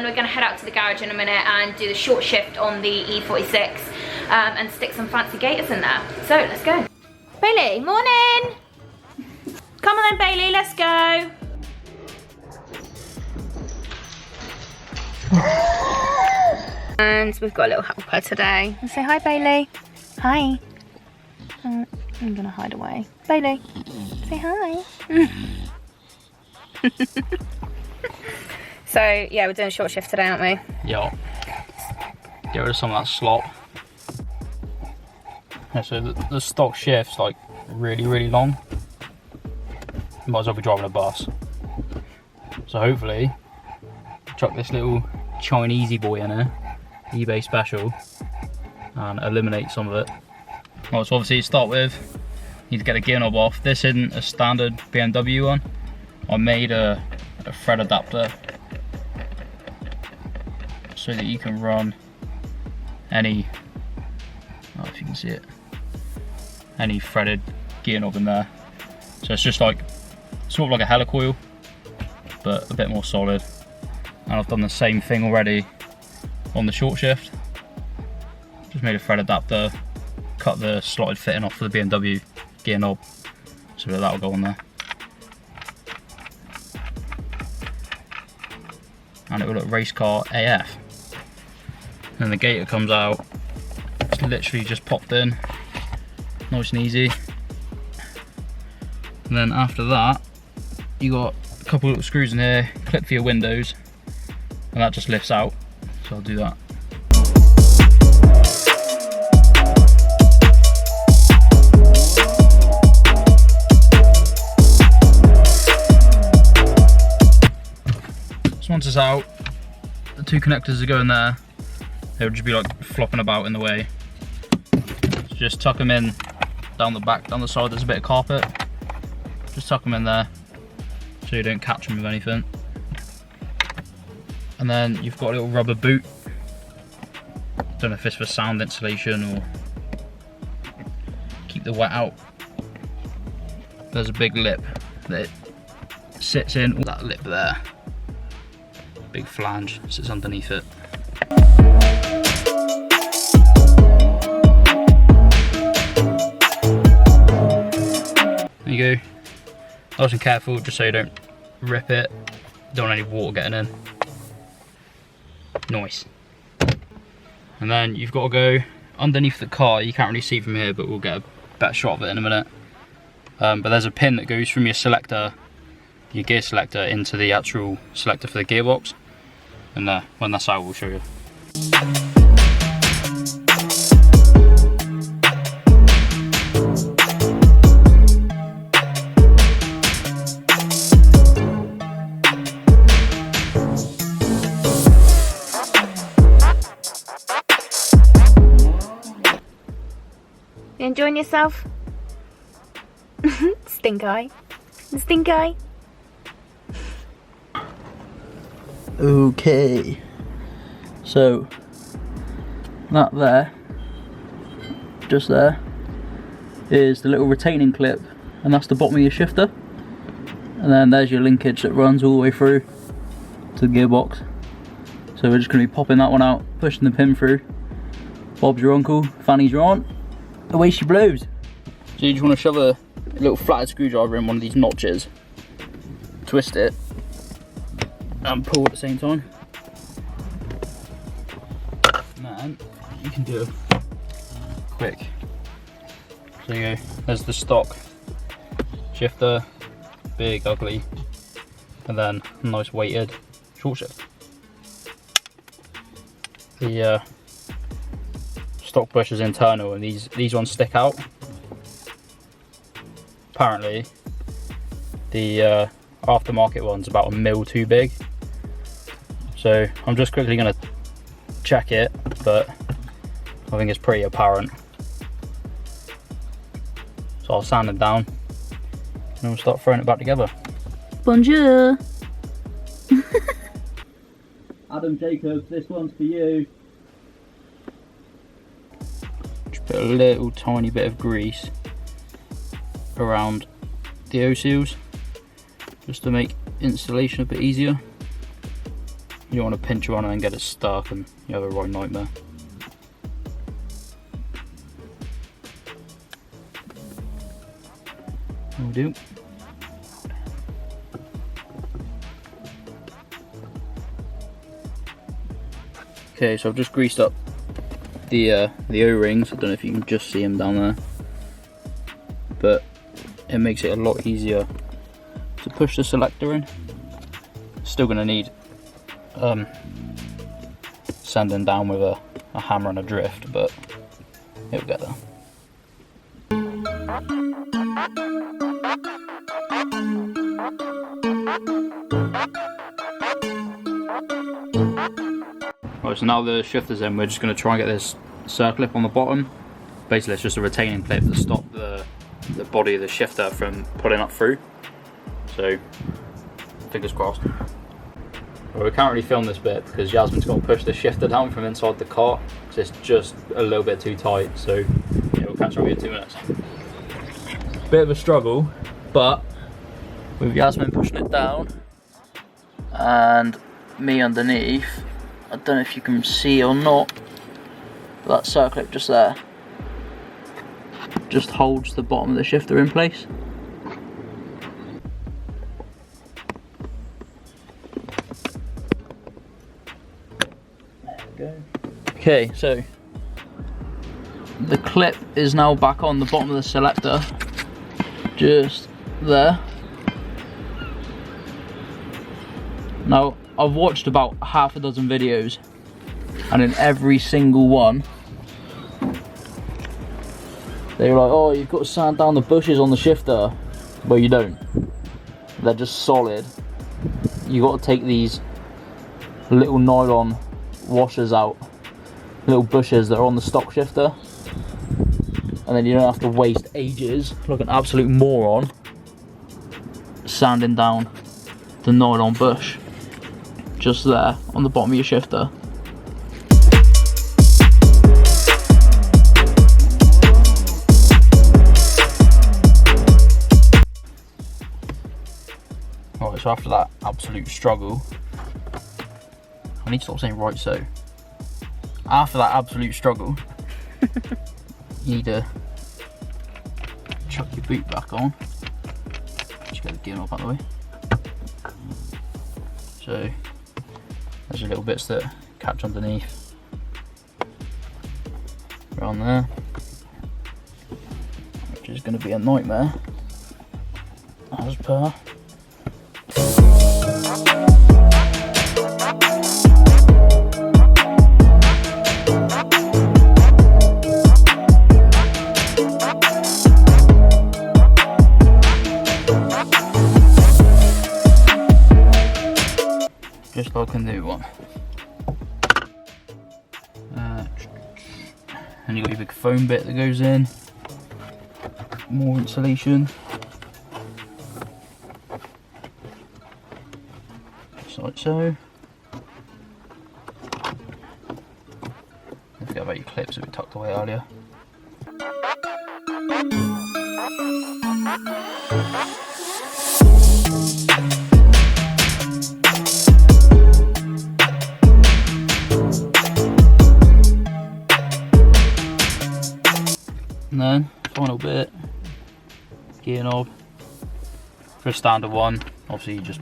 we're going to head out to the garage in a minute and do the short shift on the E46 and stick some fancy gaiters in there. So let's go. Bailey, morning. Come on then, Bailey, let's go. And we've got a little helper today. Say hi, Bailey. Hi. I'm gonna hide away. Bailey, say hi. So yeah, we're doing a short shift today, aren't we? Yeah. Get rid of some of that slop. Yeah, so the stock shift's like really long. You might as well be driving a bus. So hopefully, chuck this little Chinesey boy in here, eBay special, and eliminate some of it. Well, so obviously to start with, need to get the gear knob off. This isn't a standard BMW one. I made a thread adapter so that you can run any, I don't know if you can see it, any threaded gear knob in there. So it's just like, sort of like a helicoil, but a bit more solid. And I've done the same thing already on the short shift. Just made a thread adapter, cut the slotted fitting off for the BMW gear knob, so that will go on there. And it will look race car AF. And the gaiter comes out, it's literally just popped in, nice and easy. And then after that, you got a couple little screws in here, clip for your windows, and that just lifts out, so I'll do that. So once it's out, the two connectors are going there. They'll just be like flopping about in the way. So just tuck them in down the back, down the side there's a bit of carpet. Just tuck them in there so you don't catch them with anything. And then you've got a little rubber boot. Don't know if it's for sound insulation or keep the wet out. There's a big lip that it sits in, that lip there. Big flange sits underneath it. There you go. Nice and careful just so you don't rip it. Don't want any water getting in. Nice. And then you've got to go underneath the car. You can't really see from here, but we'll get a better shot of it in a minute. But there's a pin that goes from your selector, your gear selector, into the actual selector for the gearbox. And when that's out, we'll show you. You enjoying yourself? Stink eye. Stink eye. Okay, so that there, just there, is the little retaining clip, and that's the bottom of your shifter. And then there's your linkage that runs all the way through to the gearbox. So we're just going to be popping that one out, pushing the pin through. Bob's your uncle, Fanny's your aunt. Away she blows. So you just want to shove a little flathead screwdriver in one of these notches, twist it, and pull at the same time. And then you can do it quick. So you go, there's the stock shifter, big, ugly, and then a nice weighted short shift. The stock bush is internal, and these ones stick out. Apparently, the aftermarket one's about 1 mil too big. So I'm just quickly going to check it, but I think it's pretty apparent. So I'll sand it down and then we'll start throwing it back together. Bonjour. Adam Jacobs, this one's for you. Just put a little tiny bit of grease around the O-seals just to make installation a bit easier. You don't want to pinch on and then get it stuck and you have a right nightmare. Will do. Okay, so I've just greased up the O-rings. I don't know if you can just see them down there, but it makes it a lot easier to push the selector in. Still going to need sanding down with a hammer and a drift, but it'll get there. Right, so now the shifter's in, we're just going to try and get this circlip on the bottom. Basically it's just a retaining clip to stop the body of the shifter from pulling up through. So, fingers crossed. Well, we can't really film this bit because Yasmin's got to push the shifter down from inside the car because it's just a little bit too tight. So, yeah, we'll catch up with you in 2 minutes. Bit of a struggle, but with Yasmin pushing it down and me underneath, I don't know if you can see or not, but that circlip just there just holds the bottom of the shifter in place. There we go. Okay, so the clip is now back on the bottom of the selector, just there. Now, I've watched about half a dozen videos, and in every single one, they were like, oh, you've got to sand down the bushes on the shifter. Well, you don't. They're just solid. You've got to take these little nylon washers out, little bushes that are on the stock shifter, and then you don't have to waste ages like an absolute moron sanding down the nylon bush just there on the bottom of your shifter. Alright, so after that absolute struggle, I need to stop saying right so. After that absolute struggle, you need to chuck your boot back on. Just get the gear knob out of the way. So there's your little bits that catch underneath. Around there. Which is going to be a nightmare, as per. Just like a new one. And you've got your big foam bit that goes in. More insulation. Just like so. Don't forget about your clips that we tucked away earlier. And then, final bit, gear knob. For a standard one, obviously you just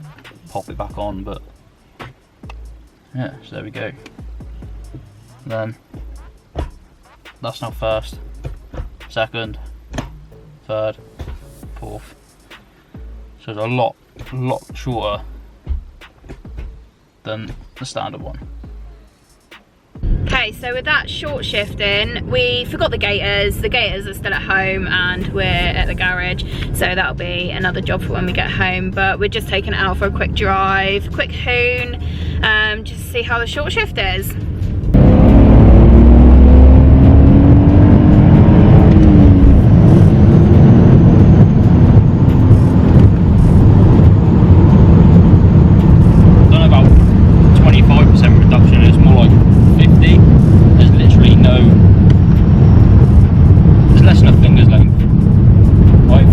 pop it back on, but yeah, so there we go. And then, that's now first, second, third, fourth. So it's a lot shorter than the standard one. Okay, so with that short shifting, we forgot the gaiters. The gaiters are still at home and we're at the garage, so that'll be another job for when we get home. But we're just taking it out for a quick drive, quick hoon, just to see how the short shift is.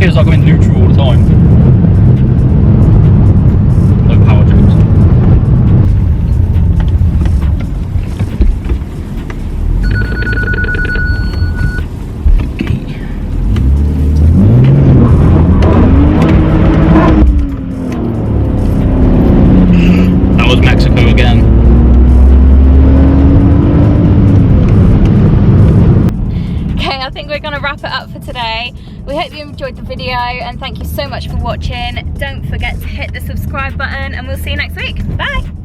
Feels like I'm in neutral all the time. No power trips. think we're gonna wrap it up for today. We hope you enjoyed the video and thank you so much for watching. Don't forget to hit the subscribe button and we'll see you next week. Bye.